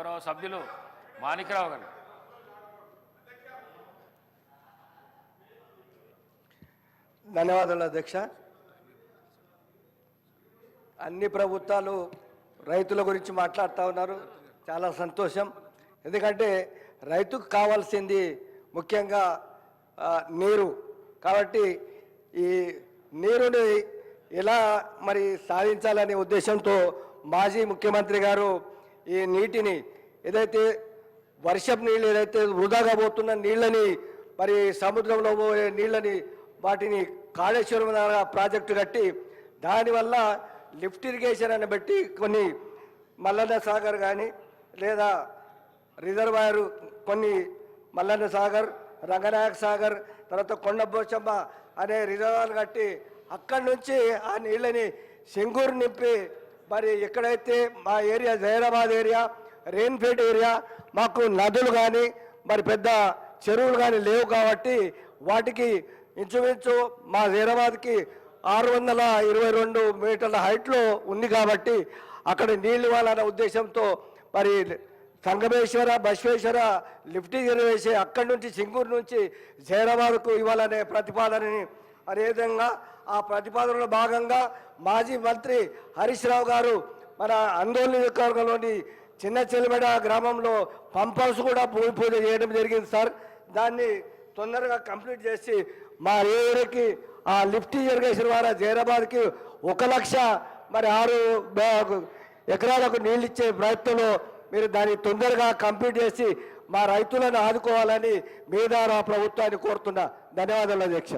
గౌరవ సభ్యులు మాణిక్రావు గారు. ధన్యవాదాలు అధ్యక్ష. అన్ని ప్రభుత్వాలు రైతుల గురించి మాట్లాడుతూ ఉన్నారు, చాలా సంతోషం. ఎందుకంటే రైతుకు కావాల్సింది ముఖ్యంగా నీరు. కాబట్టి ఈ నీరుని ఎలా మరి సాధించాలనే ఉద్దేశంతో మాజీ ముఖ్యమంత్రి గారు ఈ నీటిని ఏదైతే వర్షపు నీళ్ళు ఏదైతే వృధాగా పోతున్న నీళ్ళని మరి సముద్రంలో పోయే నీళ్ళని వాటిని కాళేశ్వరం ప్రాజెక్టు కట్టి దానివల్ల లిఫ్ట్ ఇరిగేషన్ అని బట్టి కొన్ని మల్లన్న సాగర్ కానీ లేదా రిజర్వాయర్ కొన్ని మల్లన్న సాగర్, రంగనాయక సాగర్, తర్వాత కొండపోచమ్మ అనే రిజర్వాయర్ కట్టి అక్కడి నుంచి ఆ నీళ్ళని సింగూరు నింపి మరి ఎక్కడైతే మా area Zaheerabad area, rainfed area మాకు నదులు కానీ మరి పెద్ద చెరువులు కానీ లేవు కాబట్టి వాటికి ఇంచుమించు మా జైరాబాద్కి 622 మీటర్ల హైట్లో ఉంది కాబట్టి అక్కడ నీళ్ళు ఇవ్వాలనే ఉద్దేశంతో మరి సంగమేశ్వర, బసవేశ్వర లిఫ్ట్ వేసి అక్కడి నుంచి సింగూరు నుంచి జైరాబాద్కు ఇవ్వాలనే ప్రతిపాదనని అదేవిధంగా ఆ ప్రతిపాదనలో భాగంగా మాజీ మంత్రి హరీష్ రావు గారు మన ఆందోళన నియోజకవర్గంలోని చిన్న చెలిమెడ గ్రామంలో పంప్ హౌస్ కూడా భూమి పూజ చేయడం జరిగింది సార్. దాన్ని తొందరగా కంప్లీట్ చేసి మా ఏరియాకి ఆ లిఫ్ట్ ఇరిగేషన్ ద్వారా జైరాబాద్కి 1 లక్ష మరి 6 ఎకరాలకు నీళ్ళు ఇచ్చే ప్రయత్నంలో మీరు దాన్ని తొందరగా కంప్లీట్ చేసి మా రైతులను ఆదుకోవాలని మీ ద్వారా ప్రభుత్వాన్ని కోరుతున్నా. ధన్యవాదాలు అధ్యక్ష.